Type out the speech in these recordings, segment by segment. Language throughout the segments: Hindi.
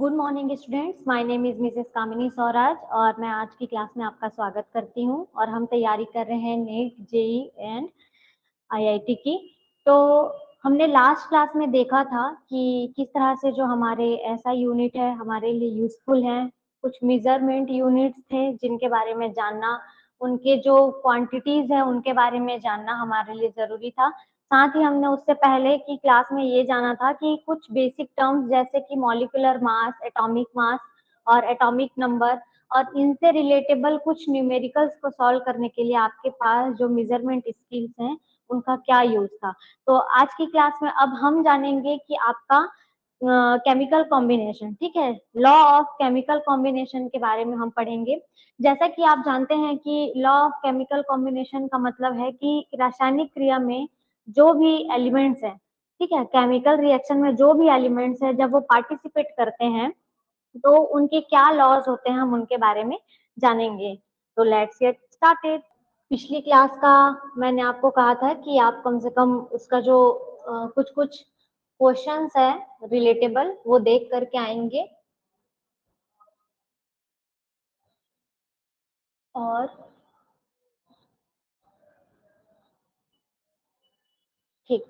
Good morning students, my name is Mrs Kamini Swaraj और मैं आज की क्लास में आपका स्वागत करती हूं। और हम तैयारी कर रहे हैं नीट, जेई एंड आईआईटी की। तो हमने लास्ट क्लास में देखा था कि किस तरह से जो हमारे ऐसा यूनिट है हमारे लिए यूजफुल है। कुछ मेजरमेंट यूनिट्स थे जिनके बारे में जानना, उनके जो क्वांटिटीज हैं उनके बारे में जानना हमारे लिए जरूरी था। साथ ही हमने उससे पहले की क्लास में ये जाना था कि कुछ बेसिक टर्म्स जैसे कि मॉलिक्यूलर मास, एटॉमिक मास और एटॉमिक नंबर और इनसे रिलेटेबल कुछ न्यूमेरिकल्स को सॉल्व करने के लिए आपके पास जो मेजरमेंट स्किल्स हैं उनका क्या यूज था। तो आज की क्लास में अब हम जानेंगे कि आपका केमिकल कॉम्बिनेशन, ठीक है, लॉ ऑफ केमिकल कॉम्बिनेशन के बारे में हम पढ़ेंगे। जैसा कि आप जानते हैं कि लॉ ऑफ केमिकल कॉम्बिनेशन का मतलब है कि रासायनिक क्रिया में जो भी एलिमेंट्स हैं, ठीक है, केमिकल रिएक्शन में जो भी एलिमेंट्स हैं, जब वो पार्टिसिपेट करते हैं तो उनके क्या लॉज होते हैं हम उनके बारे में जानेंगे। तो लेट्स गेट स्टार्टेड। पिछली क्लास का मैंने आपको कहा था कि आप कम से कम उसका जो कुछ कुछ क्वेश्चंस है रिलेटेबल वो देख करके आएंगे। और ठीक,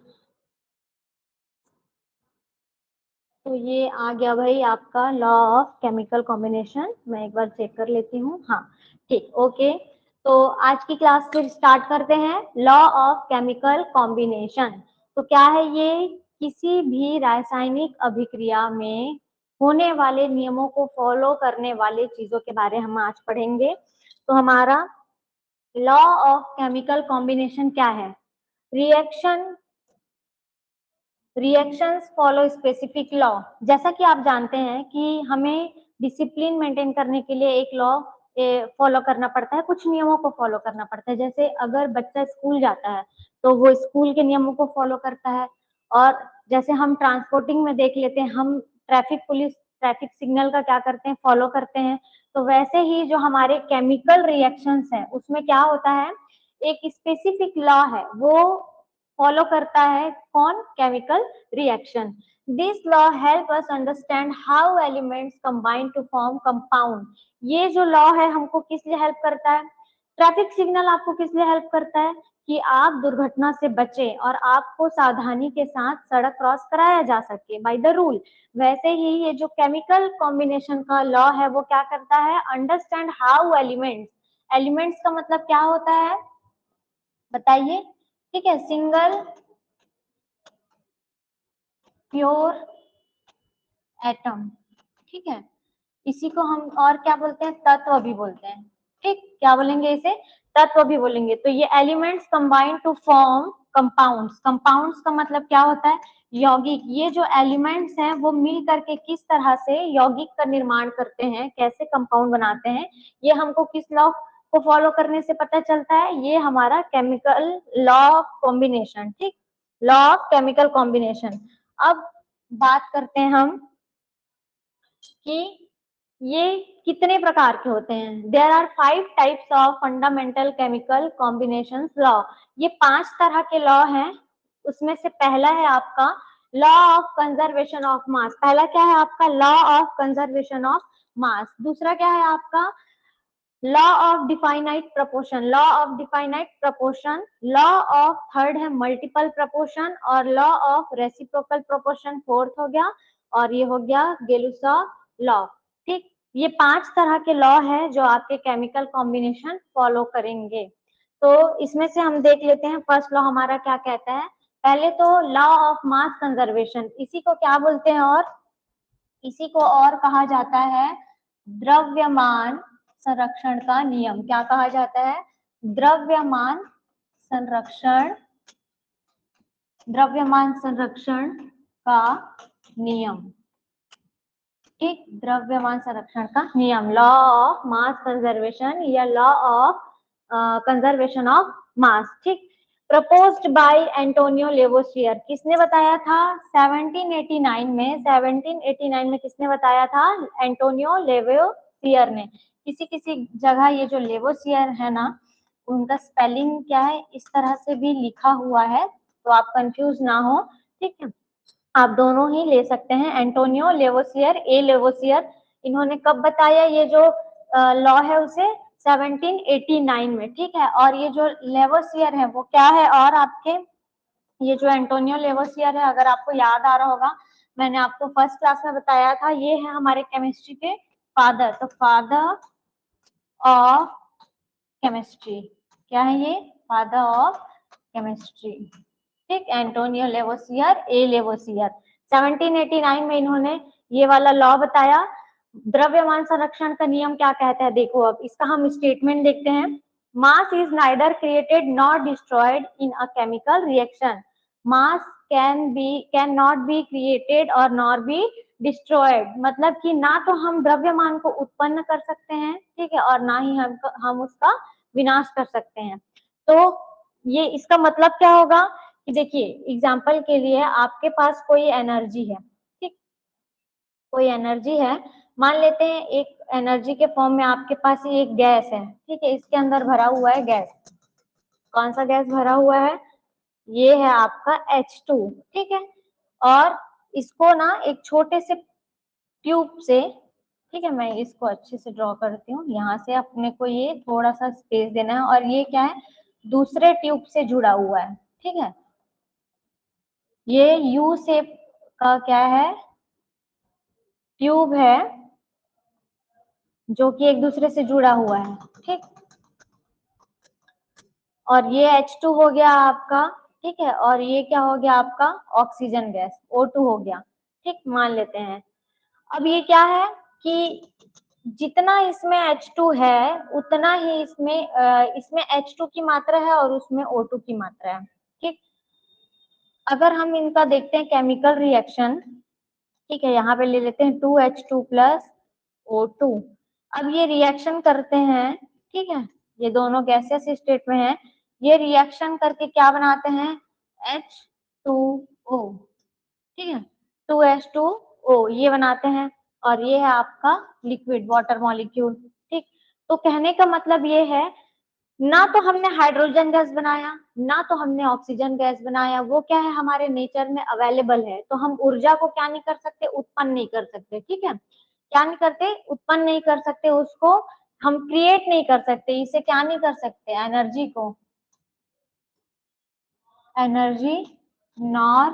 तो ये आ गया भाई आपका लॉ ऑफ केमिकल कॉम्बिनेशन। मैं एक बार चेक कर लेती हूँ। हाँ ठीक, ओके। तो आज की क्लास फिर स्टार्ट करते हैं। लॉ ऑफ केमिकल कॉम्बिनेशन तो क्या है? ये किसी भी रासायनिक अभिक्रिया में होने वाले नियमों को फॉलो करने वाले चीजों के बारे में हम आज पढ़ेंगे। तो हमारा लॉ ऑफ केमिकल कॉम्बिनेशन क्या है? Reactions follow specific law. जैसा कि आप जानते हैं कि हमें डिसिप्लिन मेंटेन करने के लिए एक लॉ फॉलो करना पड़ता है, कुछ नियमों को फॉलो करना पड़ता है। जैसे अगर बच्चा स्कूल जाता है तो वो स्कूल के नियमों को फॉलो करता है। और जैसे हम ट्रांसपोर्टिंग में देख लेते हैं, हम ट्रैफिक पुलिस ट्रैफिक सिग्नल का क्या करते हैं? फॉलो करते हैं। तो वैसे ही जो हमारे केमिकल रिएक्शंस है उसमें क्या होता है? एक स्पेसिफिक लॉ है, वो फॉलो करता है कौन? Chemical reaction. This law help us understand how elements combine to form compound. ये जो लॉ है हमको किस लिए हेल्प करता है? ट्रैफिक सिग्नल आपको किस लिए हेल्प करता है? कि आप दुर्घटना से बचें और आपको सावधानी के साथ सड़क क्रॉस कराया जा सके बाय द रूल। वैसे ही ये जो केमिकल कॉम्बिनेशन का लॉ है वो क्या करता है? अंडरस्टैंड हाउ एलिमेंट्स, एलिमेंट्स का मतलब क्या होता है बताइए? ठीक है, सिंगल प्योर एटम, ठीक है, इसी को हम और क्या बोलते हैं? तत्व भी बोलते हैं। ठीक, क्या बोलेंगे इसे? तत्व भी बोलेंगे। तो ये elements combine to form compounds. Compounds का मतलब क्या होता है? यौगिक। ये जो एलिमेंट्स हैं वो मिल करके किस तरह से यौगिक का निर्माण करते हैं, कैसे कंपाउंड बनाते हैं, ये हमको किस लॉ को फॉलो करने से पता चलता है? ये हमारा केमिकल लॉ ऑफ कॉम्बिनेशन। ठीक, लॉ ऑफ केमिकल कॉम्बिनेशन। अब बात करते हैं हम कि ये कितने प्रकार के होते हैं। There are 5 types of fundamental chemical combination law. ये 5 तरह के लॉ हैं। उसमें से पहला है आपका लॉ ऑफ कंजर्वेशन ऑफ मास। पहला क्या है आपका? लॉ ऑफ कंजर्वेशन ऑफ मास। दूसरा क्या है आपका? Law of definite proportion. Law of definite proportion. Law of third है मल्टीपल प्रोपोर्शन और law of reciprocal proportion fourth हो गया। और ये हो गया गेलुसा लॉ। ठीक, ये 5 तरह के लॉ है जो आपके केमिकल कॉम्बिनेशन फॉलो करेंगे। तो इसमें से हम देख लेते हैं फर्स्ट लॉ हमारा क्या कहता है। पहले तो लॉ ऑफ मास कंजर्वेशन, इसी को क्या बोलते हैं? और इसी को और कहा जाता है द्रव्यमान संरक्षण का नियम। क्या कहा जाता है? द्रव्यमान संरक्षण, द्रव्यमान संरक्षण का नियम। ठीक, द्रव्यमान संरक्षण का नियम, लॉ ऑफ मास कंजर्वेशन या लॉ ऑफ कंजर्वेशन ऑफ मास। ठीक, प्रपोज्ड बाय एंटोनियो लेवोसियर। किसने बताया था? 1789 में। 1789 में किसने बताया था? एंटोनियो लेवोसियर ने। किसी किसी जगह ये जो लेवोसियर है ना, उनका स्पेलिंग क्या है, इस तरह से भी लिखा हुआ है, तो आप कंफ्यूज ना हो। ठीक है, आप दोनों ही ले सकते हैं। एंटोनियो लेवोसियर, ए लेवोसियर, इन्होंने कब बताया ये जो लॉ है उसे 1789 में, ठीक है। और ये जो लेवोसियर है वो क्या है, और आपके ये जो एंटोनियो लेवोसियर है, अगर आपको याद आ रहा होगा, मैंने आपको फर्स्ट क्लास में बताया था, ये है हमारे केमिस्ट्री के फादर। तो फादर ऑफ केमिस्ट्री, क्या है ये, फादर ऑफ केमिस्ट्री, ठीक। एंटोनियो लेवोसियर, ए लेवोसियर, 1789 में इन्होंने ये वाला लॉ बताया। द्रव्यमान संरक्षण का नियम क्या कहता है, देखो अब इसका हम स्टेटमेंट देखते हैं। Mass is neither created not destroyed in a chemical reaction. Mass can not be created और नॉर बी डिस्ट्रॉयड, मतलब कि ना तो हम द्रव्यमान को उत्पन्न कर सकते हैं, ठीक है, और ना ही हम उसका विनाश कर सकते हैं। तो ये इसका मतलब क्या होगा कि देखिए एग्जाम्पल के लिए आपके पास कोई एनर्जी है, ठीक, कोई एनर्जी है, मान लेते हैं एक एनर्जी के फॉर्म में आपके पास ये एक गैस है, ठीक है, इसके अंदर भरा हुआ है गैस। कौन सा गैस भरा हुआ है, ये है आपका H2, ठीक है। और इसको ना एक छोटे से ट्यूब से, ठीक है, मैं इसको अच्छे से ड्रॉ करती हूँ, यहाँ से अपने को ये थोड़ा सा स्पेस देना है, और ये क्या है, दूसरे ट्यूब से जुड़ा हुआ है, ठीक है। ये यू शेप का क्या है, ट्यूब है, जो कि एक दूसरे से जुड़ा हुआ है, ठीक। और ये H2 हो गया आपका, ठीक है, और ये क्या हो गया आपका, ऑक्सीजन गैस O2 हो गया, ठीक, मान लेते हैं। अब ये क्या है कि जितना इसमें H2 है उतना ही इसमें H2 की मात्रा है और उसमें O2 की मात्रा है, ठीक। अगर हम इनका देखते हैं केमिकल रिएक्शन, ठीक है, यहाँ पे ले लेते हैं 2H2 प्लस O2। अब ये रिएक्शन करते हैं, ठीक है, ये दोनों गैसेस स्टेट में है, ये रिएक्शन करके क्या बनाते हैं, H2O, ठीक है, 2H2O ये बनाते हैं, और ये है आपका लिक्विड वाटर मॉलिक्यूल, ठीक। तो कहने का मतलब ये है, ना तो हमने हाइड्रोजन गैस बनाया, ना तो हमने ऑक्सीजन गैस बनाया, वो क्या है हमारे नेचर में अवेलेबल है, तो हम ऊर्जा को क्या नहीं कर सकते, उत्पन्न नहीं कर सकते, ठीक है, क्या नहीं करते, उत्पन्न नहीं कर सकते, उसको हम क्रिएट नहीं कर सकते, इसे क्या नहीं कर सकते, एनर्जी को, एनर्जी नॉर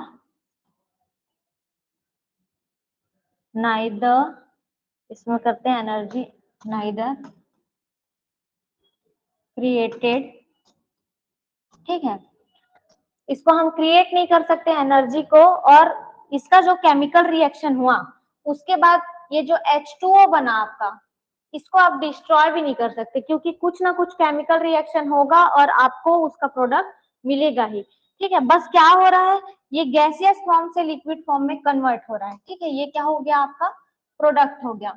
नाइदर, इसमें करते हैं एनर्जी नाइदर क्रिएटेड, ठीक है, इसको हम क्रिएट नहीं कर सकते एनर्जी को, और इसका जो केमिकल रिएक्शन हुआ उसके बाद ये जो H2O बना आपका, इसको आप डिस्ट्रॉय भी नहीं कर सकते, क्योंकि कुछ ना कुछ केमिकल रिएक्शन होगा और आपको उसका प्रोडक्ट मिलेगा ही, ठीक है। बस क्या हो रहा है, ये गैसियस फॉर्म से लिक्विड फॉर्म में कन्वर्ट हो रहा है, ठीक है, ये क्या हो गया आपका, प्रोडक्ट हो गया,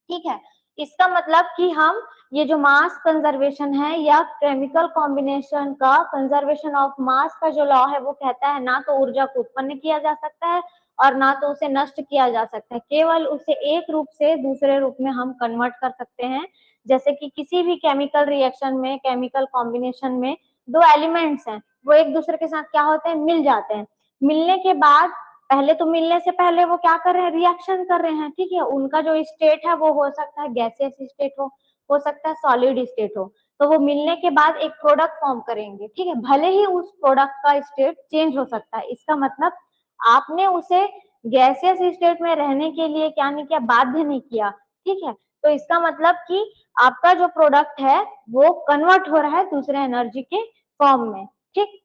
ठीक है। इसका मतलब कि हम ये जो मास कंजर्वेशन है या केमिकल कॉम्बिनेशन का कंजर्वेशन ऑफ मास का जो लॉ है वो कहता है, ना तो ऊर्जा को उत्पन्न किया जा सकता है और ना तो उसे नष्ट किया जा सकता है, केवल उसे एक रूप से दूसरे रूप में हम कन्वर्ट कर सकते हैं। जैसे कि किसी भी केमिकल रिएक्शन में, केमिकल कॉम्बिनेशन में दो एलिमेंट्स हैं, वो एक दूसरे के साथ क्या होते हैं, मिल जाते हैं, मिलने के बाद पहले तो मिलने से पहले वो क्या कर रहे हैं, रिएक्शन कर रहे हैं, ठीक है, उनका जो स्टेट है वो हो सकता है गैसियस स्टेट हो सकता है सॉलिड स्टेट हो, तो वो मिलने के बाद एक प्रोडक्ट फॉर्म करेंगे, ठीक है, भले ही उस प्रोडक्ट का स्टेट चेंज हो सकता है, इसका मतलब आपने उसे गैसियस स्टेट में रहने के लिए क्या नहीं किया, बाध्य नहीं किया, ठीक है। तो इसका मतलब कि आपका जो प्रोडक्ट है वो कन्वर्ट हो रहा है दूसरे एनर्जी के फॉर्म में, ठीक।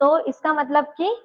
तो इसका मतलब कि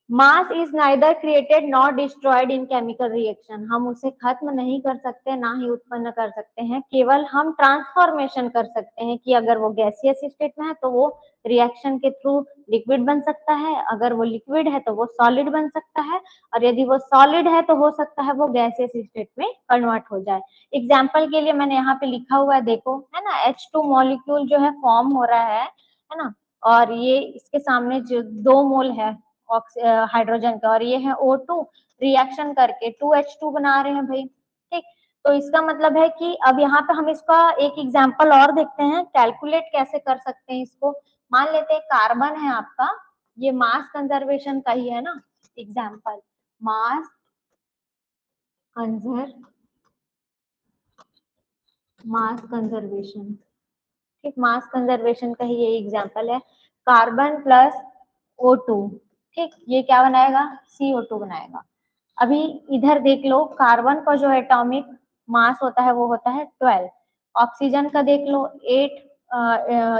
mass is neither created not destroyed in chemical reaction, हम उसे खत्म नहीं कर सकते ना ही उत्पन्न कर सकते हैं, केवल हम ट्रांसफॉर्मेशन कर सकते हैं कि अगर वो गैसियस स्टेट में है तो वो रिएक्शन के थ्रू लिक्विड बन सकता है, अगर वो लिक्विड है तो वो सॉलिड बन सकता है, और यदि वो सॉलिड है तो हो सकता है वो गैसियस स्टेट में कन्वर्ट हो जाए। एग्जाम्पल के लिए मैंने यहाँ पे लिखा हुआ है, देखो है ना, H2 मॉलिक्यूल जो है फॉर्म हो रहा है ना, और ये इसके सामने जो 2 मोल है हाइड्रोजन का, और ये है O2, रिएक्शन करके 2H2 बना रहे हैं भाई, ठीक। तो इसका मतलब है कि अब यहाँ पे हम इसका एक एग्जांपल और देखते हैं, कैलकुलेट कैसे कर सकते हैं इसको। मान लेते हैं कार्बन है आपका, ये मास कंजर्वेशन का ही है ना एग्जाम्पल, मास कंजर्वेशन, ठीक, मास कंजर्वेशन का ही ये एग्जाम्पल है। कार्बन प्लस O2, ठीक, ये क्या बनाएगा, CO2 बनाएगा। अभी इधर देख लो, कार्बन का जो एटॉमिक मास होता है वो होता है 12, ऑक्सीजन का देख लो 8,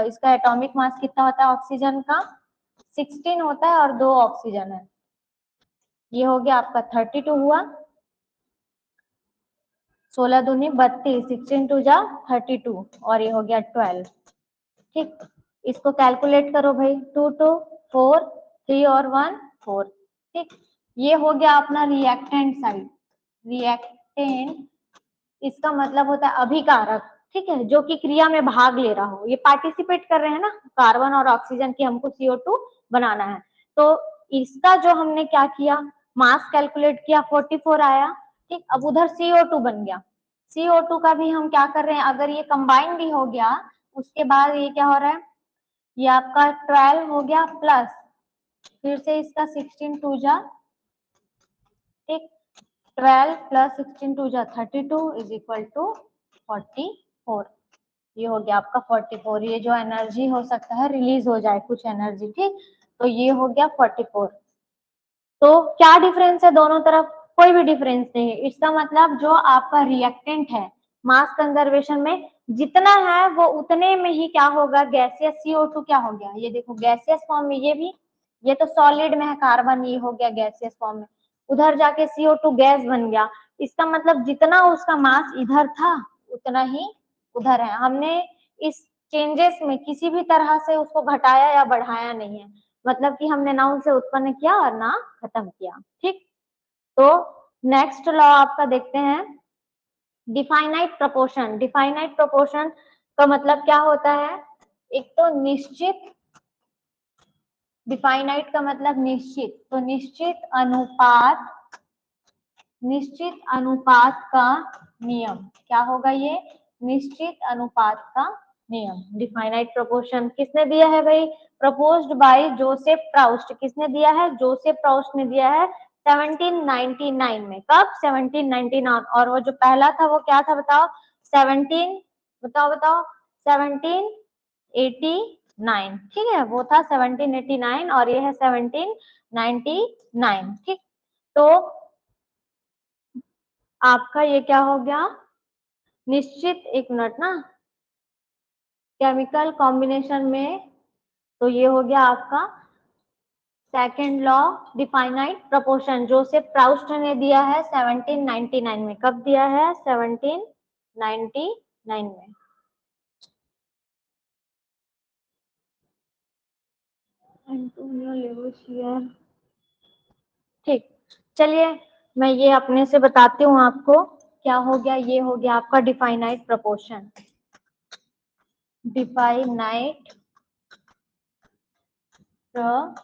इसका एटॉमिक मास कितना होता है ऑक्सीजन का 16 होता है और 2 ऑक्सीजन है, ये हो गया आपका 32 हुआ, 16 दूनी 32, 16 टू जा 32 और ये हो गया 12, ठीक। इसको कैलकुलेट करो भाई, 2 2 4, 3 और 1 4, ठीक। ये हो गया अपना रिएक्टेंट साइड, रिएक्टेंट इसका मतलब होता है अभिकारक, ठीक है, जो कि क्रिया में भाग ले रहा हो, ये पार्टिसिपेट कर रहे हैं ना, कार्बन और ऑक्सीजन की हमको CO2 बनाना है। तो इसका जो हमने क्या किया, मास कैलकुलेट किया 44 आया, ठीक। अब उधर CO2 बन गया, CO2 का भी हम क्या कर रहे हैं, अगर ये कंबाइन भी हो गया उसके बाद ये क्या हो रहा है, ये आपका 12 हो गया प्लस फिर से इसका 16 टू जा, ठीक, 12 प्लस 16 टू जा 32 इज इक्वल टू 44, ये हो गया आपका 44, ये जो एनर्जी हो सकता है रिलीज हो जाए कुछ एनर्जी, ठीक, तो ये हो गया 44। तो क्या डिफरेंस है दोनों तरफ, कोई भी डिफरेंस नहीं है, इसका मतलब जो आपका रिएक्टेंट है मास कंजर्वेशन में जितना है वो उतने में ही क्या होगा, गैसियस CO2 क्या हो गया, ये देखो गैसियस फॉर्म में, ये भी, ये तो सॉलिड में है कार्बन, ये हो गया गैसियस फॉर्म में, उधर जाके CO2 गैस बन गया, इसका मतलब जितना उसका मास इधर था उतना ही उधर है, हमने इस चेंजेस में किसी भी तरह से उसको घटाया या बढ़ाया नहीं है, मतलब कि हमने ना उसे उत्पन्न किया और ना खत्म किया, ठीक। तो नेक्स्ट लॉ आपका देखते हैं, डिफाइनाइट प्रोपोर्शन, डिफाइनाइट प्रोपोर्शन का मतलब क्या होता है, एक तो निश्चित, डिफाइनाइट का मतलब निश्चित, तो निश्चित अनुपात का नियम, क्या होगा ये, निश्चित अनुपात का नियम, डिफाइनाइट प्रोपोर्शन किसने दिया है भाई, प्रपोज्ड बाय जोसेफ प्राउस्ट, किसने दिया है, जोसेफ प्राउस्ट ने दिया है 1799 में, कब 1799, और वो जो पहला था वो क्या था बताओ, 17, बताओ 1789, ठीक है, वो था 1789 और ये है 1799, ठीक। तो आपका ये क्या हो गया, निश्चित, एक मिनट ना, केमिकल कॉम्बिनेशन में, तो ये हो गया आपका second law, definite proportion, Joseph Proust ने दिया है 1799 में, कब दिया है 1799 में। एंटोनियो लेवोसियर, ठीक, चलिए मैं ये अपने से बताती हूँ आपको, क्या हो गया, ये हो गया आपका definite proportion, definite proportion,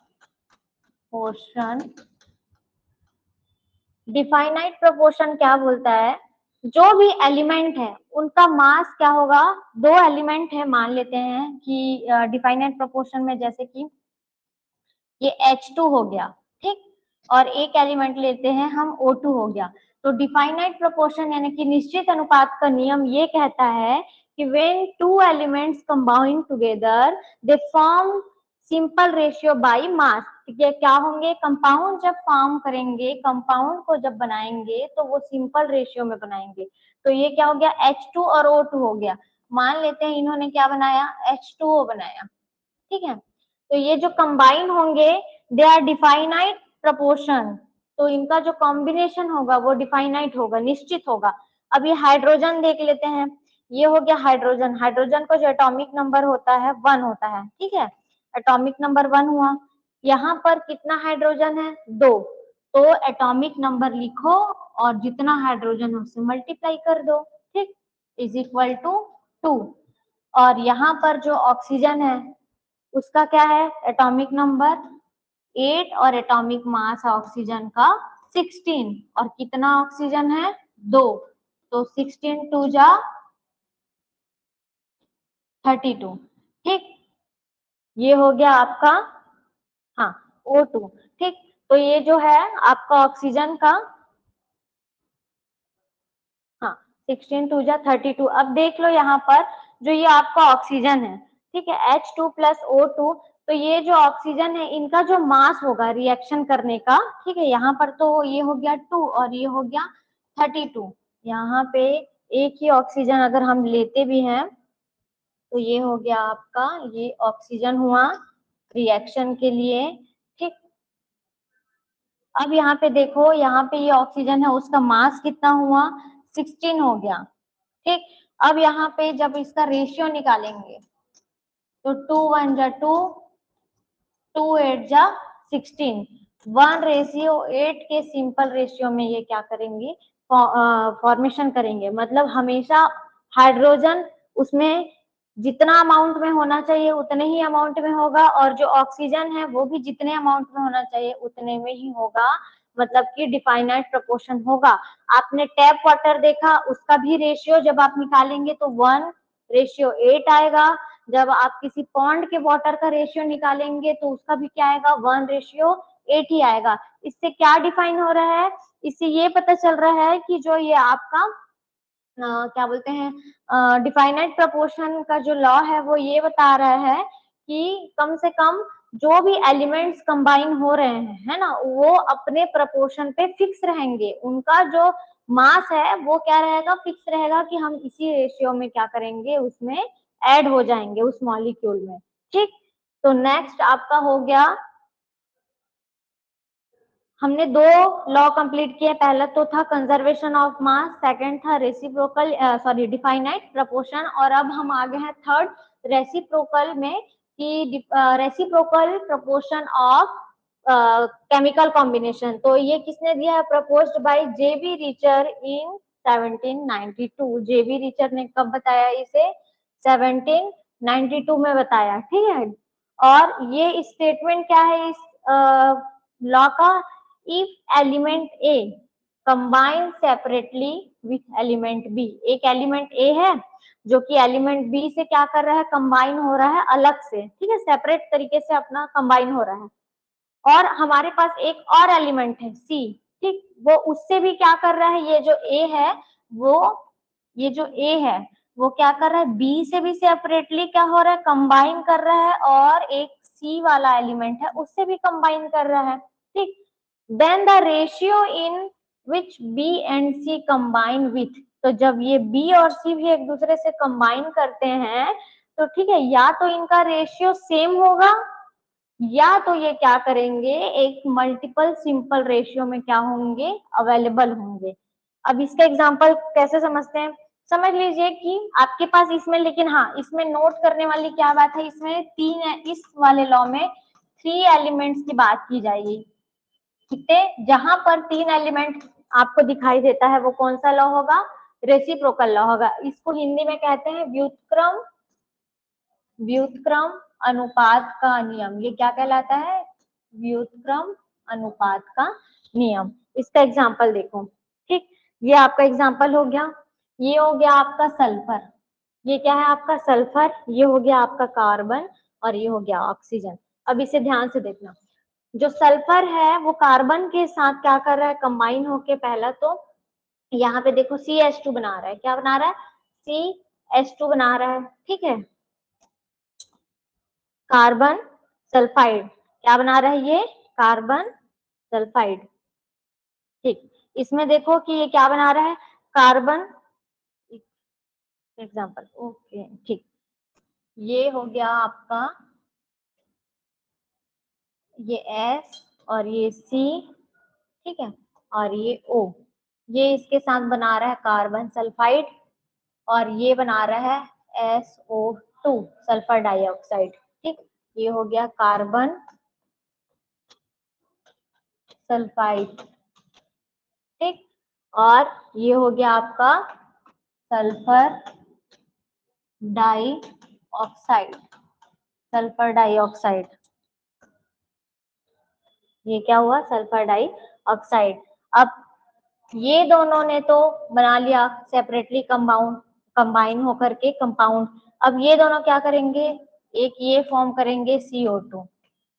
definite proportion क्या बोलता है, जो भी एलिमेंट है उनका मास क्या होगा, दो एलिमेंट है मान लेते हैं कि डिफाइनाइट प्रोपोर्शन में, जैसे कि ये H2 हो गया, ठीक, और एक एलिमेंट लेते हैं हम O2 हो गया, तो डिफाइनाइट प्रोपोर्शन यानी कि निश्चित अनुपात का नियम ये कहता है कि when two elements combine together they form simple ratio by mass, ये क्या होंगे, कंपाउंड जब फॉर्म करेंगे, कंपाउंड को जब बनाएंगे तो वो सिंपल रेशियो में बनाएंगे, तो ये क्या हो गया H2 और O2 हो गया, मान लेते हैं इन्होंने क्या बनाया H2O बनाया, ठीक है, तो ये जो कंबाइन होंगे दे आर डिफाइनाइट प्रोपोर्शन, तो इनका जो कॉम्बिनेशन होगा वो डिफाइनाइट होगा, निश्चित होगा। अब ये हाइड्रोजन देख लेते हैं, ये हो गया हाइड्रोजन, हाइड्रोजन का जो एटॉमिक नंबर होता है 1 होता है, ठीक है, एटॉमिक नंबर 1 हुआ, यहाँ पर कितना हाइड्रोजन है 2, तो एटॉमिक नंबर लिखो और जितना हाइड्रोजन उससे मल्टीप्लाई कर दो, ठीक, इज इक्वल टू 2, और यहाँ पर जो ऑक्सीजन है उसका क्या है एटॉमिक नंबर 8 और एटॉमिक मास है ऑक्सीजन का 16, और कितना ऑक्सीजन है 2, तो 16 टू जा 32, ठीक, ये हो गया आपका, हाँ, O2। ठीक, तो ये जो है आपका ऑक्सीजन का, हाँ 16 2 जा 32। अब देख लो यहाँ पर जो ये आपका ऑक्सीजन है, ठीक है, H2 प्लस O2, तो ये जो ऑक्सीजन है इनका जो मास होगा रिएक्शन करने का, ठीक है, यहाँ पर तो ये हो गया 2 और ये हो गया 32। यहाँ पे एक ही ऑक्सीजन अगर हम लेते भी हैं तो ये हो गया आपका, ये ऑक्सीजन हुआ रिएक्शन के लिए। ठीक, अब यहाँ पे देखो, यहाँ पे ये ऑक्सीजन है, उसका मास कितना हुआ, 16 हो गया। ठीक, अब यहाँ पे जब इसका रेशियो निकालेंगे तो 2 1 जा 2, 2 8 जा 16, 1:8 के सिंपल रेशियो में ये क्या करेंगे, फॉर्मेशन करेंगे। मतलब हमेशा हाइड्रोजन उसमें जितना अमाउंट में होना चाहिए उतने ही अमाउंट में होगा, और जो ऑक्सीजन है वो भी जितने अमाउंट में होना चाहिए उतने में ही होगा, मतलब कि डिफाइनाइट प्रोपोर्शन होगा। आपने टैप वाटर देखा, उसका भी रेशियो जब आप निकालेंगे तो 1:8 आएगा। जब आप किसी पॉन्ड के वाटर का रेशियो निकालेंगे तो उसका भी क्या आएगा, 1:8 ही आएगा। इससे क्या डिफाइन हो रहा है, इससे ये पता चल रहा है कि जो ये आपका क्या बोलते हैं, डिफाइनाइट प्रोपोर्शन का जो लॉ है वो ये बता रहा है कि कम से कम जो भी एलिमेंट्स कंबाइन हो रहे हैं, है ना, वो अपने प्रोपोर्शन पे फिक्स रहेंगे। उनका जो मास है वो क्या रहेगा, फिक्स रहेगा कि हम इसी रेशियो में क्या करेंगे, उसमें ऐड हो जाएंगे उस मॉलिक्यूल में। ठीक, तो नेक्स्ट आपका हो गया, हमने दो लॉ कंप्लीट किए। पहला तो था कंजर्वेशन ऑफ मास, सेकंड था रेसिप्रोकल सॉरी डिफाइनाइट प्रोपोर्शन, और अब हम आगे हैं थर्ड रेसिप्रोकल में, कि reciprocal proportion of chemical combination. तो ये किसने दिया है, proposed by JB Richter in 1792। JB Richter ने कब बताया इसे, 1792 में बताया। ठीक है, और ये स्टेटमेंट क्या है इस लॉ का, if element A combine separately with element B, एक एलिमेंट A है जो कि एलिमेंट B से क्या कर रहा है, कंबाइन हो रहा है अलग से, ठीक है, सेपरेट तरीके से अपना कंबाइन हो रहा है, और हमारे पास एक और एलिमेंट है C, ठीक, वो उससे भी क्या कर रहा है, ये जो A है वो, ये जो A है वो क्या कर रहा है, B से भी सेपरेटली क्या हो रहा है, कंबाइन कर रहा है, और एक C वाला एलिमेंट है उससे भी कंबाइन कर रहा है। ठीक, then the ratio in which B and C combine with, तो जब ये B और C भी एक दूसरे से कंबाइन करते हैं तो ठीक है, या तो इनका रेशियो सेम होगा, या तो ये क्या करेंगे, एक मल्टीपल सिंपल रेशियो में क्या होंगे, अवेलेबल होंगे। अब इसका एग्जांपल कैसे समझते हैं, समझ लीजिए कि आपके पास इसमें, लेकिन हाँ इसमें नोट करने वाली क्या बात है, इसमें तीन है, इस वाले लॉ में 3 एलिमेंट्स की बात की जाएगी। ठीक है, जहां पर 3 एलिमेंट आपको दिखाई देता है वो कौन सा लॉ होगा, रेसिप्रोकल लॉ होगा। इसको हिंदी में कहते हैं व्युत्क्रम, व्युत्क्रम अनुपात का नियम। ये क्या कहलाता है, व्युत्क्रम अनुपात का नियम। इसका एग्जांपल देखो। ठीक, ये आपका एग्जांपल हो गया, ये हो गया आपका सल्फर, ये क्या है आपका सल्फर, ये हो गया आपका कार्बन, और ये हो गया ऑक्सीजन। अब इसे ध्यान से देखना, जो सल्फर है वो कार्बन के साथ क्या कर रहा है, कंबाइन होके, पहला तो यहाँ पे देखो CH2 बना रहा है, क्या बना रहा है, CH2 बना रहा है। ठीक है, कार्बन सल्फाइड, क्या बना रहा है ये, कार्बन सल्फाइड। ठीक, इसमें देखो कि ये क्या बना रहा है, कार्बन, एग्जाम्पल, ओके ठीक, ये हो गया आपका, ये S और ये C, ठीक है, और ये O, ये इसके साथ बना रहा है कार्बन सल्फाइड, और ये बना रहा है SO2 सल्फर डाइऑक्साइड। ठीक, ये हो गया कार्बन सल्फाइड। ठीक, और ये हो गया आपका सल्फर डाइऑक्साइड, सल्फर डाइऑक्साइड, ये क्या हुआ, सल्फर डाइऑक्साइड। अब ये दोनों ने तो बना लिया सेपरेटली कंपाउंड, कंबाइन होकर के कंपाउंड। अब ये दोनों क्या करेंगे, एक ये फॉर्म करेंगे CO2।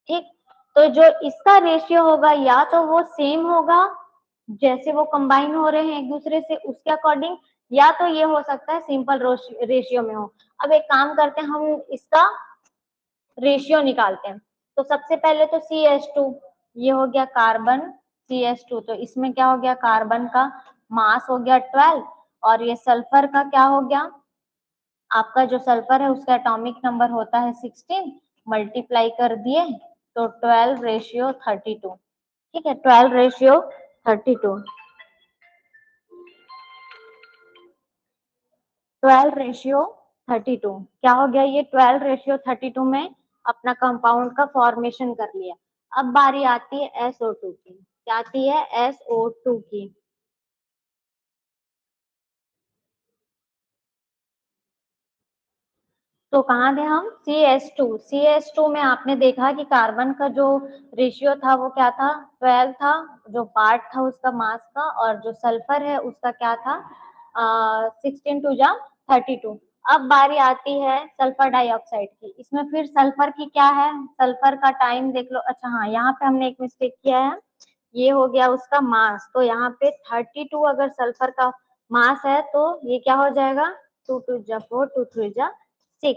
ठीक, तो जो इसका रेशियो होगा या तो वो सेम होगा जैसे वो कंबाइन हो रहे हैं एक दूसरे से उसके अकॉर्डिंग, या तो ये हो सकता है सिंपल रेशियो में हो। अब एक काम करते हैं, हम इसका रेशियो निकालते हैं। तो सबसे पहले तो CH2, ये हो गया कार्बन CH2, तो इसमें क्या हो गया, कार्बन का मास हो गया 12, और ये सल्फर का क्या हो गया, आपका जो सल्फर है उसका एटॉमिक नंबर होता है 16, मल्टीप्लाई कर दिए तो 12:32। ठीक है, 12:32, 12:32 क्या हो गया, ये 12:32 में अपना कंपाउंड का फॉर्मेशन कर लिया। अब बारी आती है SO2 की, क्या आती है, SO2 की। तो कहाँ थे हम, CH2 में आपने देखा कि कार्बन का जो रेशियो था वो क्या था, 12 था, जो पार्ट था उसका मास का, और जो सल्फर है उसका क्या था, 16 टू 32। अब बारी आती है सल्फर डाइऑक्साइड की, इसमें फिर सल्फर की क्या है, सल्फर का टाइम देख लो। अच्छा हाँ, यहाँ पे हमने एक मिस्टेक किया है, ये हो गया उसका मास, तो यहाँ पे 32 अगर सल्फर का मास है तो ये क्या हो जाएगा, 2 2 जा 4, 2 3 जा 6।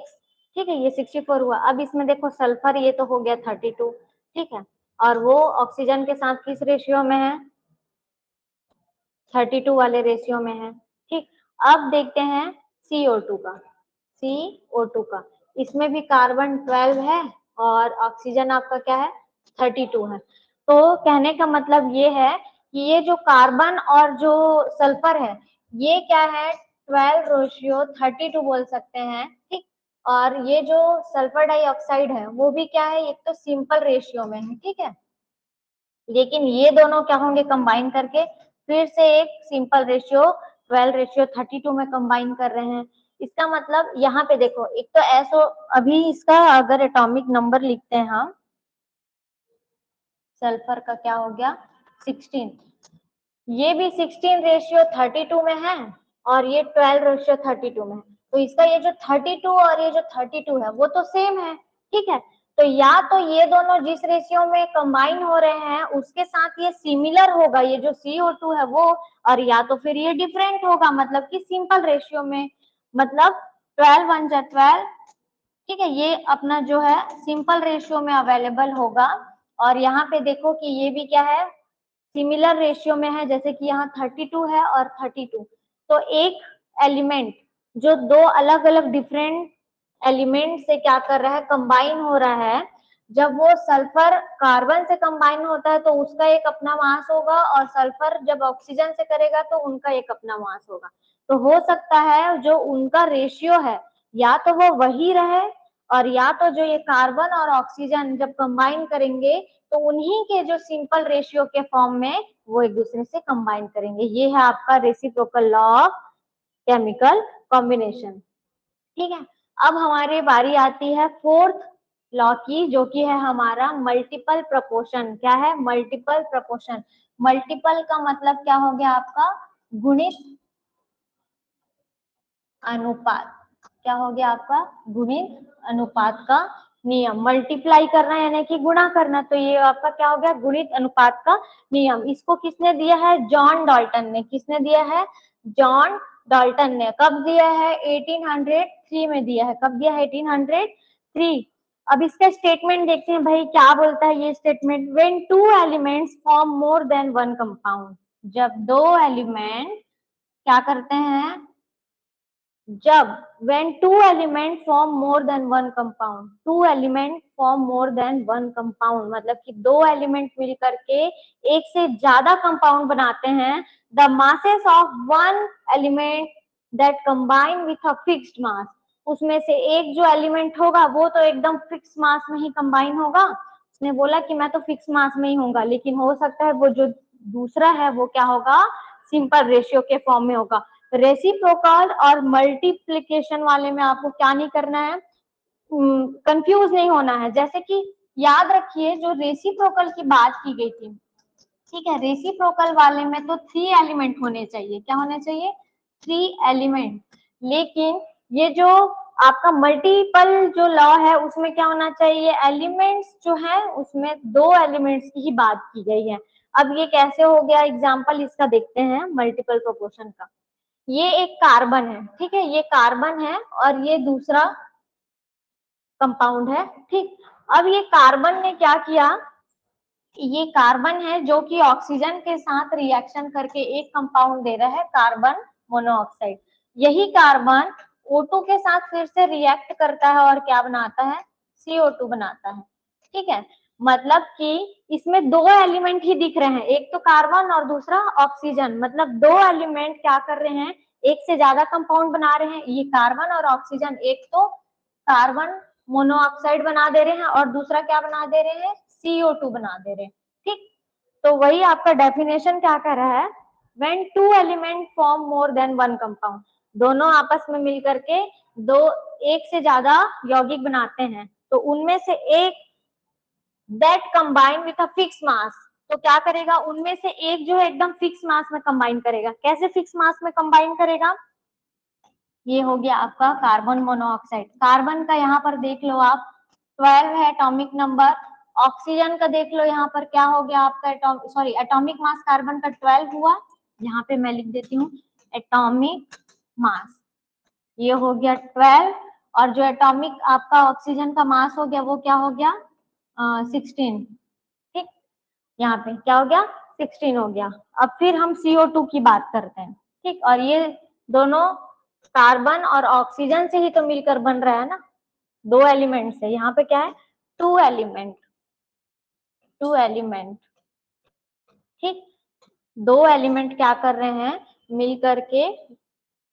ठीक है, ये 64 हुआ। अब इसमें देखो सल्फर ये तो हो गया 32, ठीक है, और वो ऑक्सीजन के साथ किस रेशियो में है, 32 वाले रेशियो में है। ठीक, अब देखते हैं CO2 का, CO2 का, इसमें भी कार्बन 12 है और ऑक्सीजन आपका क्या है, 32 है। तो कहने का मतलब ये है कि ये जो कार्बन और जो सल्फर है ये क्या है, 12:32 बोल सकते हैं। ठीक, और ये जो सल्फर डाइऑक्साइड है वो भी क्या है, एक तो सिंपल रेशियो में है, ठीक है, लेकिन ये दोनों क्या होंगे, कंबाइन करके फिर से एक सिंपल रेशियो 12:32 में कंबाइन कर रहे हैं। इसका मतलब यहाँ पे देखो, एक तो एसओ, अभी इसका अगर एटॉमिक नंबर लिखते हैं हम, सल्फर का क्या हो गया 16, ये भी 16:32 में है और ये 12:32 में है। तो इसका ये जो 32 और ये जो 32 है वो तो सेम है, ठीक है, तो या तो ये दोनों जिस रेशियो में कंबाइन हो रहे हैं उसके साथ ये सिमिलर होगा, ये जो CO2 है वो, और या तो फिर ये डिफरेंट होगा, मतलब कि सिंपल रेशियो में, मतलब 12 1 जा 12। ठीक है, ये अपना जो है सिंपल रेशियो में अवेलेबल होगा। और यहाँ पे देखो कि ये भी क्या है, सिमिलर रेशियो में है, जैसे कि यहाँ 32 है और 32। तो एक एलिमेंट जो दो अलग अलग डिफरेंट एलिमेंट से क्या कर रहा है, कंबाइन हो रहा है, जब वो सल्फर कार्बन से कंबाइन होता है तो उसका एक अपना मास होगा, और सल्फर जब ऑक्सीजन से करेगा तो उनका एक अपना मास होगा। तो हो सकता है जो उनका रेशियो है या तो वो वही रहे, और या तो जो ये कार्बन और ऑक्सीजन जब कंबाइन करेंगे तो उन्हीं के जो सिंपल रेशियो के फॉर्म में वो एक दूसरे से कंबाइन करेंगे। ये है आपका reciprocal law of chemical combination. ठीक है, अब हमारी बारी आती है फोर्थ लॉ की, जो कि है हमारा मल्टीपल प्रपोर्शन। क्या है, मल्टीपल प्रपोर्शन। मल्टीपल का मतलब क्या हो गया आपका, गुणित अनुपात। क्या हो गया आपका, गुणित अनुपात का नियम। मल्टीप्लाई करना यानी कि गुणा करना, तो ये आपका क्या हो गया, गुणित अनुपात का नियम। इसको किसने दिया है, जॉन डाल्टन ने। किसने दिया है, जॉन डाल्टन ने। कब दिया है, 1803 में दिया है। कब दिया है, 1803। अब इसका स्टेटमेंट देखते हैं भाई, क्या बोलता है ये statement, when two elements form more than one compound. जब दो एलिमेंट क्या करते हैं, जब when two element form more than one compound, two element form more than one compound, मतलब कि दो एलिमेंट मिल करके एक से ज्यादा कंपाउंड बनाते हैं, the masses of one element that combine with a fixed mass, उसमें से एक जो एलिमेंट होगा वो तो एकदम फिक्स मास में ही कंबाइन होगा। उसने बोला कि मैं तो फिक्स मास में ही होगा, लेकिन हो सकता है वो जो दूसरा है वो क्या होगा, सिंपल रेशियो के फॉर्म में होगा। रेसिप्रोकल और मल्टीप्लीकेशन वाले में आपको क्या नहीं करना है, कंफ्यूज नहीं होना है। जैसे कि याद रखिए, जो रेसिप्रोकल की बात की गई थी, ठीक है, रेसिप्रोकल वाले में तो 3 एलिमेंट होने चाहिए। क्या होने चाहिए, 3 एलिमेंट। लेकिन ये जो आपका मल्टीपल जो लॉ है उसमें क्या होना चाहिए, एलिमेंट्स जो है उसमें 2 एलिमेंट्स की ही बात की गई है। अब ये कैसे हो गया, एग्जांपल इसका देखते हैं मल्टीपल प्रोपोर्शन का। ये एक कार्बन है, ठीक है, ये कार्बन है और ये दूसरा कंपाउंड है, ठीक। अब ये कार्बन ने क्या किया, ये कार्बन है जो कि ऑक्सीजन के साथ रिएक्शन करके एक कंपाउंड दे रहा है कार्बन मोनोऑक्साइड। यही कार्बन O2 के साथ फिर से रिएक्ट करता है और क्या बनाता है, CO2 बनाता है, ठीक है। मतलब कि इसमें 2 एलिमेंट ही दिख रहे हैं, एक तो कार्बन और दूसरा ऑक्सीजन, मतलब 2 एलिमेंट क्या कर रहे हैं, एक से ज्यादा कंपाउंड बना रहे हैं। ये कार्बन और ऑक्सीजन एक तो कार्बन मोनोऑक्साइड बना दे रहे हैं और दूसरा क्या बना दे रहे हैं, CO2 बना दे रहे हैं, ठीक। तो वही आपका डेफिनेशन क्या कह रहा है, when two element form more than one compound, दोनों आपस में मिलकर के दो एक से ज्यादा यौगिक बनाते हैं, तो उनमें से एक that combine with a fixed mass, तो क्या करेगा, उनमें से एक जो है एकदम फिक्स मास में कंबाइन करेगा। कैसे फिक्स मास में कंबाइन करेगा, ये हो गया आपका कार्बन मोनोऑक्साइड। कार्बन का यहाँ पर देख लो आप 12 है एटॉमिक नंबर, ऑक्सीजन का देख लो यहाँ पर क्या हो गया आपका, सॉरी एटॉमिक मास कार्बन का 12 हुआ, यहाँ पे मैं लिख देती हूँ एटॉमिक मास, ये हो गया 12, और जो एटॉमिक आपका ऑक्सीजन का मास हो गया वो क्या हो गया 16, ठीक। यहाँ पे क्या हो गया 16 हो गया। अब फिर हम CO2 की बात करते हैं, ठीक। और ये दोनों कार्बन और ऑक्सीजन से ही तो मिलकर बन रहा है ना, 2 एलिमेंट से, यहाँ पे क्या है 2 एलिमेंट, 2 एलिमेंट, ठीक। 2 एलिमेंट क्या कर रहे हैं, मिल करके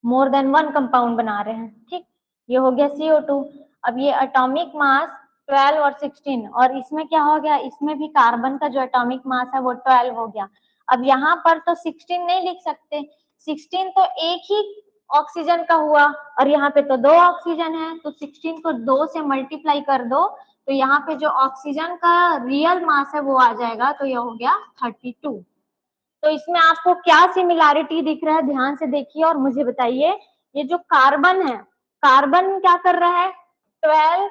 मोर देन 1 कंपाउंड बना रहे हैं, ठीक। ये हो गया CO2। अब ये एटॉमिक मास 12 और 16, और इसमें क्या हो गया, इसमें भी कार्बन का जो एटॉमिक मास है वो 12 हो गया। अब यहाँ पर तो 16 नहीं लिख सकते, 16 तो एक ही ऑक्सीजन का हुआ और यहाँ पे तो 2 ऑक्सीजन है, तो 16 को 2 से मल्टीप्लाई कर दो, तो यहाँ पे जो ऑक्सीजन का रियल मास है वो आ जाएगा, तो ये हो गया 32। तो इसमें आपको क्या सिमिलैरिटी दिख रहा है, ध्यान से देखिए और मुझे बताइए। ये जो कार्बन है, कार्बन क्या कर रहा है 12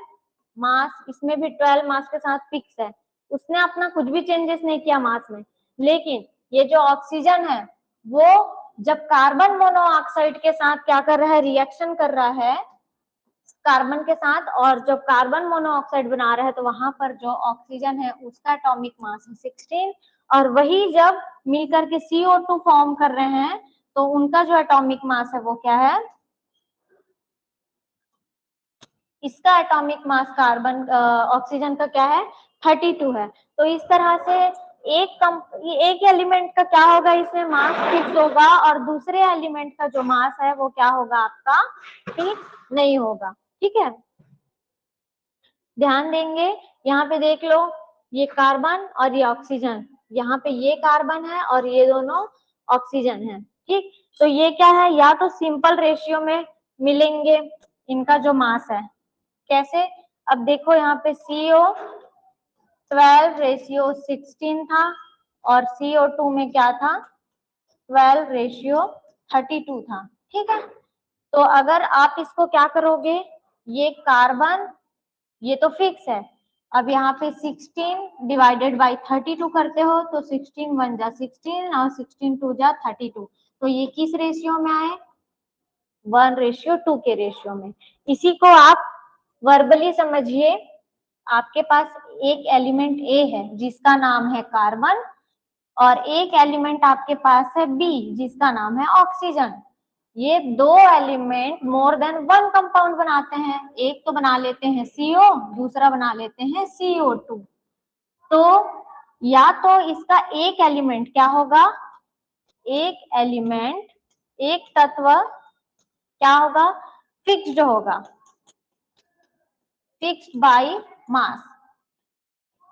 मास, इसमें भी 12 मास के साथ फिक्स है, उसने अपना कुछ भी चेंजेस नहीं किया मास में। लेकिन ये जो ऑक्सीजन है वो जब कार्बन मोनोऑक्साइड के साथ क्या कर रहा है, रिएक्शन कर रहा है कार्बन के साथ, और जब कार्बन मोनोऑक्साइड बना रहा है तो वहां पर जो ऑक्सीजन है उसका एटॉमिक मास है 16, और वही जब मिलकर के CO2 फॉर्म कर रहे हैं तो उनका जो एटॉमिक मास है वो क्या है, इसका एटॉमिक मास कार्बन ऑक्सीजन का क्या है 32 है। तो इस तरह से एक एलिमेंट का क्या होगा, इसमें मास फिक्स होगा और दूसरे एलिमेंट का जो मास है वो क्या होगा आपका फिक्स नहीं होगा, ठीक है। ध्यान देंगे, यहाँ पे देख लो ये कार्बन और ये ऑक्सीजन, यहाँ पे ये कार्बन है और ये दोनों ऑक्सीजन है, ठीक। तो ये क्या है, या तो सिंपल रेशियो में मिलेंगे इनका जो मास है, कैसे, अब देखो यहाँ पे CO12 रेशियो 16 था और CO2 में क्या था 12 रेशियो 32 था, ठीक है। तो अगर आप इसको क्या करोगे, ये कार्बन ये तो फिक्स है, अब यहाँ पे 16 डिवाइडेड बाई 32 करते हो तो 16 1 जा 16 और 16 2 जा 32, तो ये किस रेशियो में आए 1:2 के रेशियो में। इसी को आप वर्बली समझिए, आपके पास एक एलिमेंट ए है जिसका नाम है कार्बन और एक एलिमेंट आपके पास है बी जिसका नाम है ऑक्सीजन। ये 2 एलिमेंट मोर देन 1 कंपाउंड बनाते हैं, एक तो बना लेते हैं CO, दूसरा बना लेते हैं CO2। तो या तो इसका एक एलिमेंट क्या होगा, एक एलिमेंट एक तत्व क्या होगा फिक्स्ड होगा, फिक्स्ड बाय मास।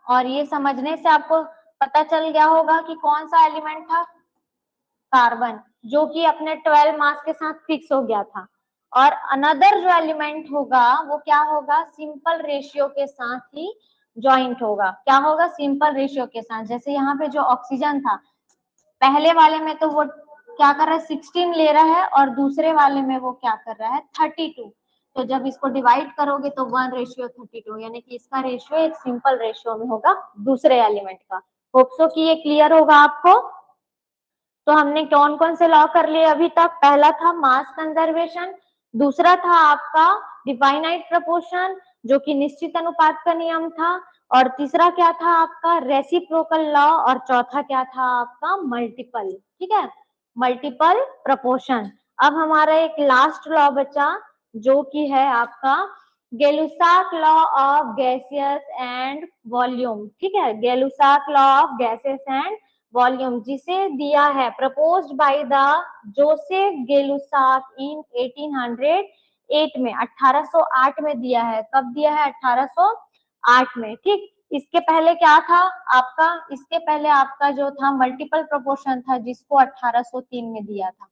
और ये समझने से आपको पता चल गया होगा कि कौन सा एलिमेंट था कार्बन, जो कि अपने 12 मास के साथ फिक्स हो गया था। और अनदर जो एलिमेंट होगा वो क्या होगा, सिंपल रेशियो के साथ ही ज्वाइंट होगा। क्या होगा, सिंपल रेशियो के साथ। जैसे यहाँ पे जो ऑक्सीजन था पहले वाले में तो वो क्या कर रहा है 16 ले रहा है और दूसरे वाले में वो क्या कर रहा है 32। तो जब इसको डिवाइड करोगे तो 1:32, यानी कि इसका रेशियो एक सिंपल रेशियो में होगा दूसरे एलिमेंट का। होप सो कि ये क्लियर होगा आपको। तो हमने कौन कौन से लॉ कर लिए अभी तक? पहला था मास कंजर्वेशन, दूसरा था आपका डिफाइनाइट प्रपोर्शन जो कि निश्चित अनुपात का नियम था, और तीसरा क्या था आपका रेसिप्रोकल लॉ, और चौथा क्या था आपका मल्टीपल। ठीक है, मल्टीपल प्रपोर्शन। अब हमारा एक लास्ट लॉ बचा जो कि है आपका Gay Lussac law of gaseous and volume. ठीक है, Gay Lussac law of gases and volume, जिसे दिया है proposed by the Joseph Gay Lussac in 1808 में, 1808 में दिया है। कब दिया है? 1808 में। ठीक, इसके पहले क्या था आपका? इसके पहले आपका जो था मल्टीपल प्रोपोर्शन था, जिसको 1803 में दिया था।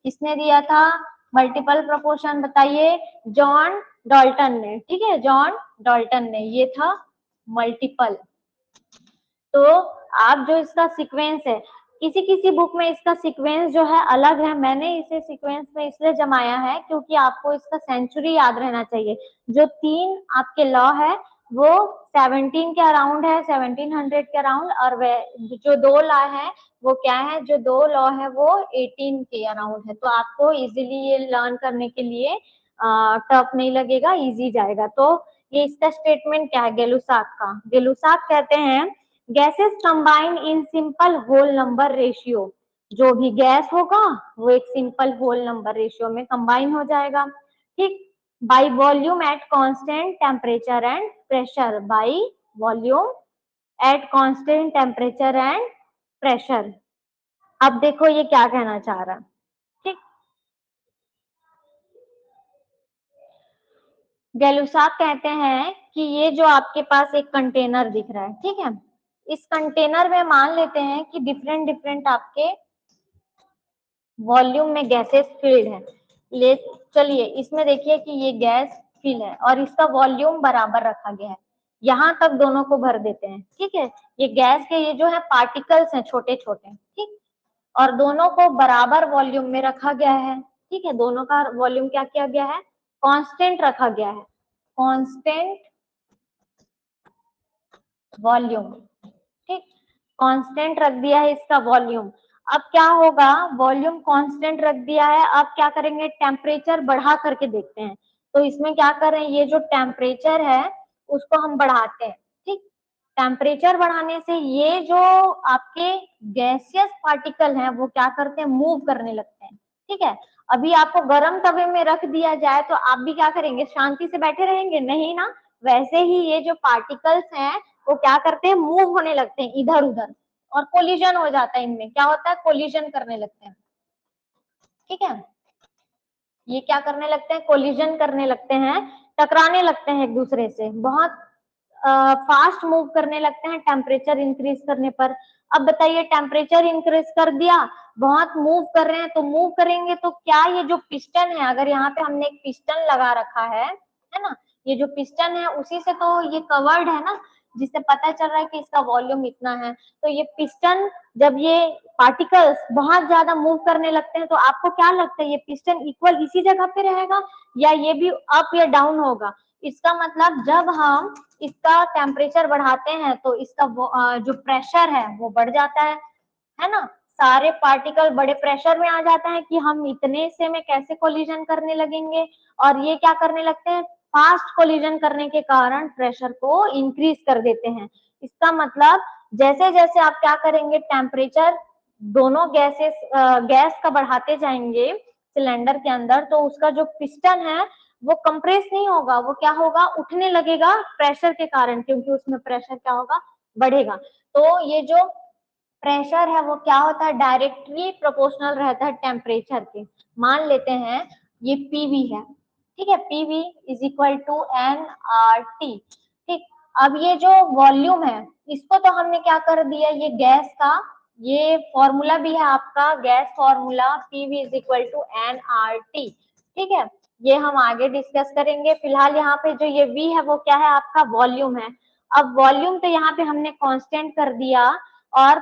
किसने दिया था मल्टीपल प्रोपोर्शन? बताइए। जॉन डॉल्टन ने। ठीक है, जॉन डॉल्टन ने, ये था मल्टीपल। तो आप जो इसका सीक्वेंस है, किसी किसी बुक में इसका सीक्वेंस जो है अलग है, मैंने इसे सीक्वेंस में इसलिए जमाया है क्योंकि आपको इसका सेंचुरी याद रहना चाहिए। जो तीन आपके लॉ है वो 17 के अराउंड है, 1700 के अराउंड, और जो दो लॉ है वो क्या है? जो दो लॉ है वो 18 के अराउंड है। तो आपको इजीली ये लर्न करने के लिए टफ नहीं लगेगा, इजी जाएगा। तो ये इसका स्टेटमेंट क्या है गेलुसाक का? गेलुसाक कहते हैं gases combine in simple whole number ratio. जो भी गैस होगा वो एक सिंपल होल नंबर रेशियो में कंबाइन हो जाएगा। ठीक, by volume at constant temperature and pressure, by volume at constant temperature and pressure. अब देखो ये क्या कहना चाह रहा है। ठीक, गेलुसाक कहते हैं कि ये जो आपके पास एक कंटेनर दिख रहा है, ठीक है, इस कंटेनर में मान लेते हैं कि डिफरेंट डिफरेंट आपके वॉल्यूम में गैसेस फिल्ड है। ले चलिए इसमें देखिए कि ये गैस फिल है और इसका वॉल्यूम बराबर रखा गया है। यहाँ तक दोनों को भर देते हैं। ठीक है, ये गैस के ये जो है पार्टिकल्स हैं छोटे छोटे, ठीक, और दोनों को बराबर वॉल्यूम में रखा गया है। ठीक है, दोनों का वॉल्यूम क्या किया गया है? कांस्टेंट रखा गया है, कांस्टेंट वॉल्यूम। ठीक, कांस्टेंट रख दिया है इसका वॉल्यूम। अब क्या होगा? वॉल्यूम कांस्टेंट रख दिया है, अब क्या करेंगे? टेम्परेचर बढ़ा करके देखते हैं। तो इसमें क्या कर रहे हैं? ये जो टेम्परेचर है उसको हम बढ़ाते हैं। ठीक, टेम्परेचर बढ़ाने से ये जो आपके गैसियस पार्टिकल हैं वो क्या करते हैं? मूव करने लगते हैं। ठीक है, अभी आपको गर्म तवे में रख दिया जाए तो आप भी क्या करेंगे? शांति से बैठे रहेंगे? नहीं ना। वैसे ही ये जो पार्टिकल्स हैं वो क्या करते हैं? मूव होने लगते हैं इधर उधर, और कोलिजन हो जाता है। इनमें क्या होता है? कोलिजन करने लगते हैं। ठीक है, ये क्या करने लगते हैं? कोलिजन करने लगते हैं, टकराने लगते हैं एक दूसरे से, बहुत फास्ट मूव करने लगते हैं टेम्परेचर इंक्रीज करने पर। अब बताइए, टेम्परेचर इंक्रीज कर दिया, बहुत मूव कर रहे हैं, तो मूव करेंगे तो क्या ये जो पिस्टन है, अगर यहाँ पे हमने एक पिस्टन लगा रखा है ना, ये जो पिस्टन है उसी से तो ये कवर्ड है ना, जिससे पता चल रहा है कि इसका वॉल्यूम इतना है। तो ये पिस्टन, जब ये पार्टिकल्स बहुत ज्यादा मूव करने लगते हैं तो आपको क्या लगता है? ये पिस्टन इक्वल इसी जगह पे रहेगा या ये भी अप या डाउन होगा? इसका मतलब जब हम इसका टेम्परेचर बढ़ाते हैं तो इसका जो प्रेशर है वो बढ़ जाता है ना। सारे पार्टिकल बड़े प्रेशर में आ जाते हैं कि हम इतने से में कैसे कोलिजन करने लगेंगे, और ये क्या करने लगते हैं? फास्ट कोलिजन करने के कारण प्रेशर को इंक्रीज कर देते हैं। इसका मतलब जैसे जैसे आप क्या करेंगे? टेम्परेचर दोनों गैस का बढ़ाते जाएंगे सिलेंडर के अंदर, तो उसका जो पिस्टन है वो कंप्रेस नहीं होगा, वो क्या होगा? उठने लगेगा प्रेशर के कारण, क्योंकि उसमें प्रेशर क्या होगा? बढ़ेगा। तो ये जो प्रेशर है वो क्या होता है? डायरेक्टली प्रोपोर्शनल रहता है टेम्परेचर के। मान लेते हैं ये पीवी है, ठीक है, PV is equal to N R T. ठीक, अब ये जो वॉल्यूम है इसको तो हमने क्या कर दिया? ये गैस का ये फॉर्मूला भी है आपका, gas formula PV is equal to N R T. ठीक है, ये हम आगे डिस्कस करेंगे। फिलहाल यहाँ पे जो ये वी है वो क्या है? आपका वॉल्यूम है। अब वॉल्यूम तो यहाँ पे हमने कांस्टेंट कर दिया, और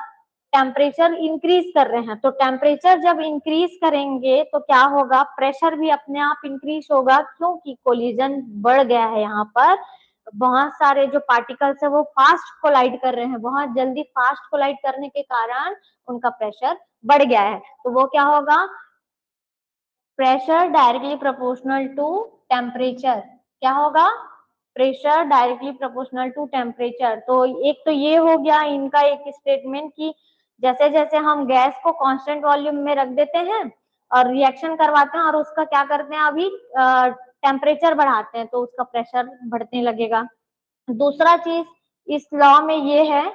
टेम्परेचर इंक्रीज कर रहे हैं, तो टेम्परेचर जब इंक्रीज करेंगे तो क्या होगा, प्रेशर भी अपने आप इंक्रीज होगा, क्योंकि कोलिजन बढ़ गया है। यहाँ पर बहुत सारे जो पार्टिकल्स है वो फास्ट कोलाइड कर रहे हैं, बहुत जल्दी फास्ट कोलाइड करने के कारण उनका प्रेशर बढ़ गया है। तो वो क्या होगा, pressure directly proportional to temperature. क्या होगा, pressure directly proportional to temperature. तो एक तो ये हो गया इनका एक स्टेटमेंट कि जैसे जैसे हम गैस को कांस्टेंट वॉल्यूम में रख देते हैं और रिएक्शन करवाते हैं और उसका क्या करते हैं, अभी टेम्परेचर बढ़ाते हैं तो उसका प्रेशर बढ़ने लगेगा। दूसरा चीज इस लॉ में ये है,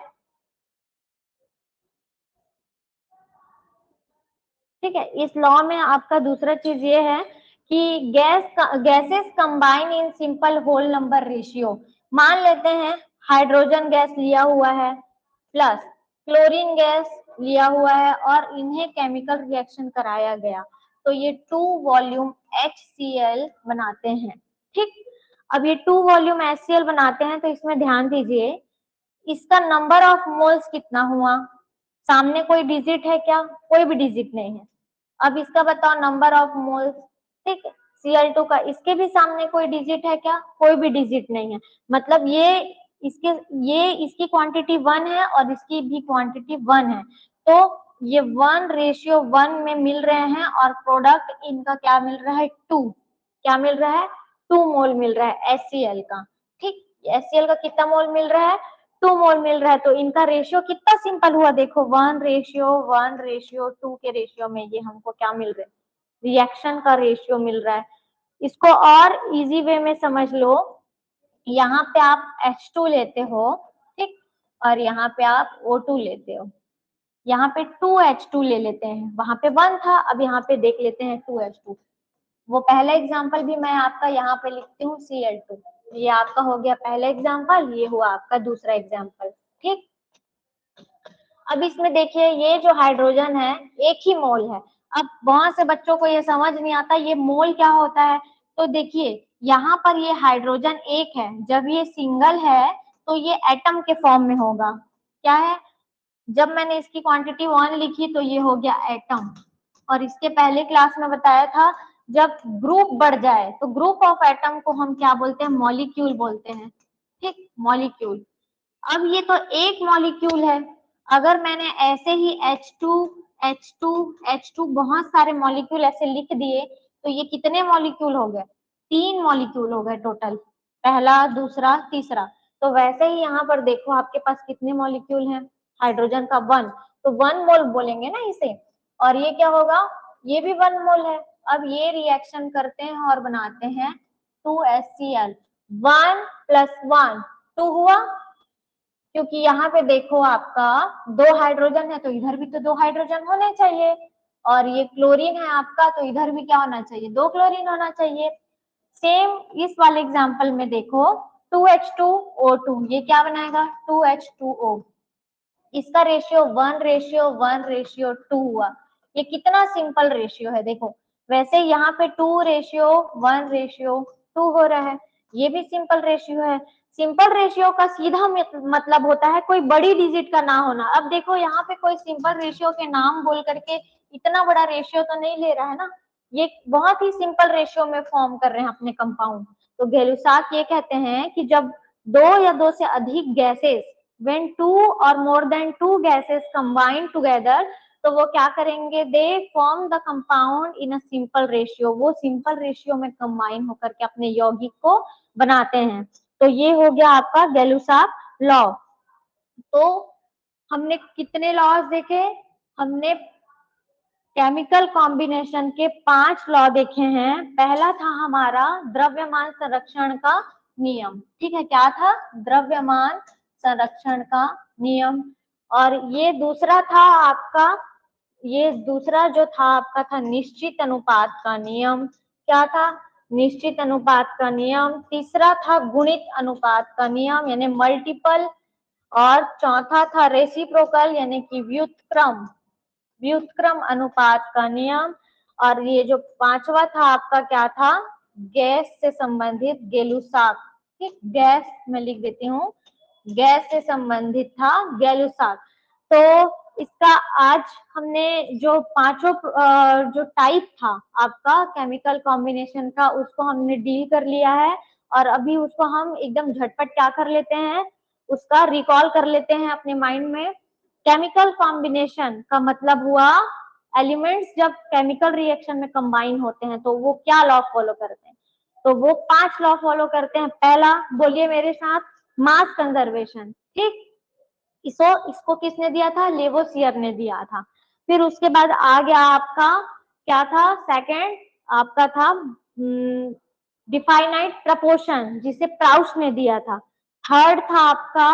ठीक है, इस लॉ में आपका दूसरा चीज ये है कि gases combine in simple whole number ratio. मान लेते हैं हाइड्रोजन गैस लिया हुआ है प्लस क्लोरीन गैस लिया हुआ है और इन्हें केमिकल रिएक्शन कराया गया, तो ये 2 वॉल्यूम HCl बनाते हैं। ठीक, अब ये 2 वॉल्यूम HCl बनाते हैं तो इसमें ध्यान दीजिए, इसका नंबर ऑफ मोल्स कितना हुआ, सामने कोई डिजिट है क्या, कोई भी डिजिट नहीं है। अब इसका बताओ नंबर ऑफ मोल्स, ठीक, Cl2 का, इसके भी सामने कोई डिजिट है क्या, कोई भी डिजिट नहीं है। मतलब ये इसकी क्वांटिटी 1 है और इसकी भी क्वांटिटी 1 है, तो ये 1:1 में मिल रहे हैं और प्रोडक्ट इनका क्या मिल रहा है, 2। क्या मिल रहा है, 2 मोल मिल रहा है HCl का। ठीक, HCl का कितना मोल मिल रहा है, 2 मोल मिल रहा है। तो इनका रेशियो कितना सिंपल हुआ, देखो 1:1:2 के रेशियो में ये हमको क्या मिल रहा है, रिएक्शन का रेशियो मिल रहा है। इसको और इजी वे में समझ लो, यहाँ पे आप H2 लेते हो, ठीक, और यहाँ पे आप O2 लेते हो, यहाँ पे 2H2 ले लेते हैं, वहां पे 1 था, अब यहाँ पे देख लेते हैं 2H2। वो पहला एग्जाम्पल भी मैं आपका यहाँ पे लिखती हूँ Cl2, ये आपका हो गया पहला एग्जाम्पल, ये हुआ आपका दूसरा एग्जाम्पल। ठीक, अब इसमें देखिए ये जो हाइड्रोजन है एक ही मोल है। अब बहुत से बच्चों को ये समझ नहीं आता ये मोल क्या होता है। तो देखिए यहाँ पर ये हाइड्रोजन एक है, जब ये सिंगल है तो ये एटम के फॉर्म में होगा। क्या है, जब मैंने इसकी क्वांटिटी 1 लिखी तो ये हो गया एटम। और इसके पहले क्लास में बताया था जब ग्रुप बढ़ जाए तो ग्रुप ऑफ एटम को हम क्या बोलते हैं, मॉलिक्यूल बोलते हैं। ठीक, मॉलिक्यूल। अब ये तो एक मॉलिक्यूल है, अगर मैंने ऐसे ही H2 H2 H2 बहुत सारे मॉलिक्यूल ऐसे लिख दिए तो ये कितने मॉलिक्यूल हो गए, 3 मॉलिक्यूल हो गए टोटल, पहला दूसरा तीसरा। तो वैसे ही यहाँ पर देखो आपके पास कितने मॉलिक्यूल हैं, हाइड्रोजन का 1, तो 1 मोल बोलेंगे ना इसे। और ये क्या होगा, ये भी 1 मोल है। अब ये रिएक्शन करते हैं और बनाते हैं 2HCl, 1 + 1 2 हुआ, क्योंकि यहाँ पे देखो आपका 2 हाइड्रोजन है तो इधर भी तो 2 हाइड्रोजन होने चाहिए, और ये क्लोरीन है आपका तो इधर भी क्या होना चाहिए, 2 क्लोरीन होना चाहिए। सेम इस वाले एग्जांपल में देखो 2H2O2, ये क्या बनाएगा 2H2O, इसका रेशियो 1:1:2 हुआ। ये कितना सिंपल रेशियो है देखो, वैसे यहाँ पे 2:1:2 हो रहा है, ये भी सिंपल रेशियो है। सिंपल रेशियो का सीधा मतलब होता है कोई बड़ी डिजिट का ना होना। अब देखो यहाँ पे कोई सिंपल रेशियो के नाम बोल करके इतना बड़ा रेशियो तो नहीं ले रहा है ना, ये बहुत ही सिंपल रेशियो में फॉर्म कर रहे हैं अपने कंपाउंड। तो गै-लूसाक ये कहते हैं कि जब 2 या 2 से अधिक gases, when 2 or more than 2 gases combine together, तो वो क्या करेंगे, they form the compound in a simple ratio, वो सिंपल रेशियो में कंबाइन होकर के अपने यौगिक को बनाते हैं। तो ये हो गया आपका गै-लूसाक लॉ। तो हमने कितने लॉज देखे, हमने केमिकल कॉम्बिनेशन के 5 लॉ देखे हैं। पहला था हमारा द्रव्यमान संरक्षण का नियम, ठीक है, क्या था, द्रव्यमान संरक्षण का नियम। और ये दूसरा था आपका, ये दूसरा जो था आपका था निश्चित अनुपात का नियम। क्या था, निश्चित अनुपात का नियम। तीसरा था गुणित अनुपात का नियम यानी मल्टीपल। और चौथा था रेसिप्रोकल यानी कि व्युत्क्रम अनुपात का नियम। और ये जो पांचवा था आपका क्या था, गैस से संबंधित गै-लूसाक। ठीक, गैस में लिख देती हूँ, गैस से संबंधित था गै-लूसाक। तो इसका आज हमने जो पांचों जो टाइप था आपका केमिकल कॉम्बिनेशन का, उसको हमने डील कर लिया है। और अभी उसको हम एकदम झटपट क्या कर लेते हैं, उसका रिकॉल कर लेते हैं अपने माइंड में। केमिकल कॉम्बिनेशन का मतलब हुआ एलिमेंट्स जब केमिकल रिएक्शन में कंबाइन होते हैं तो वो क्या लॉ फॉलो करते हैं। तो वो 5 लॉ फॉलो करते हैं। पहला, बोलिए मेरे साथ, मास कंजर्वेशन। ठीक, इसको किसने दिया था, लेवोसियर ने दिया था। फिर उसके बाद आ गया आपका क्या था, सेकंड आपका था डिफाइनाइट प्रपोर्शन, जिसे प्राउस ने दिया था। थर्ड था आपका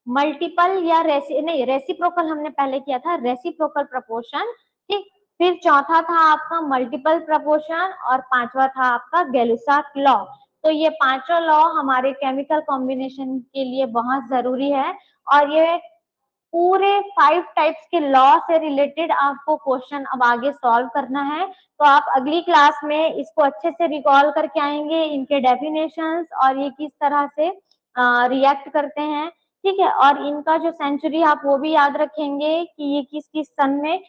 मल्टीपल या नहीं, रेसिप्रोकल हमने पहले किया था, रेसिप्रोकल प्रपोर्शन। ठीक, फिर चौथा था आपका मल्टीपल प्रपोर्शन और पांचवा था आपका गैलुसाक लॉ। तो ये पांचों लॉ हमारे केमिकल कॉम्बिनेशन के लिए बहुत जरूरी है। और ये पूरे 5 टाइप्स के लॉ से रिलेटेड आपको क्वेश्चन अब आगे सॉल्व करना है। तो आप अगली क्लास में इसको अच्छे से रिकॉल करके आएंगे, इनके डेफिनेशंस और ये किस तरह से रिएक्ट करते हैं। ठीक है, और इनका जो सेंचुरी आप वो भी याद रखेंगे कि ये किस किस सन में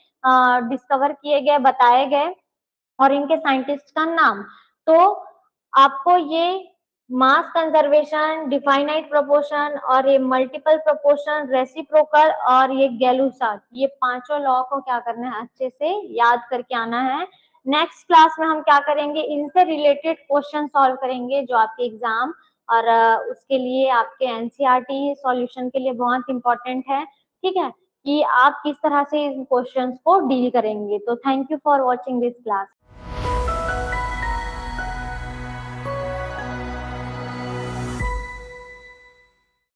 डिस्कवर किए गए, बताए गए, और इनके साइंटिस्ट का नाम। तो आपको ये मास कंजर्वेशन, डिफाइनाइट प्रोपोर्शन और ये मल्टीपल प्रोपोर्शन, रेसिप्रोकल और ये गैलुसाक, ये पांचों लॉ को क्या करना है, अच्छे से याद करके आना है। नेक्स्ट क्लास में हम क्या करेंगे, इनसे रिलेटेड क्वेश्चन सॉल्व करेंगे जो आपके एग्जाम और उसके लिए आपके एनसीईआरटी सॉल्यूशन के लिए बहुत इंपॉर्टेंट है। ठीक है, कि आप किस तरह से इन क्वेश्चंस को डील करेंगे। तो thank you for watching this class.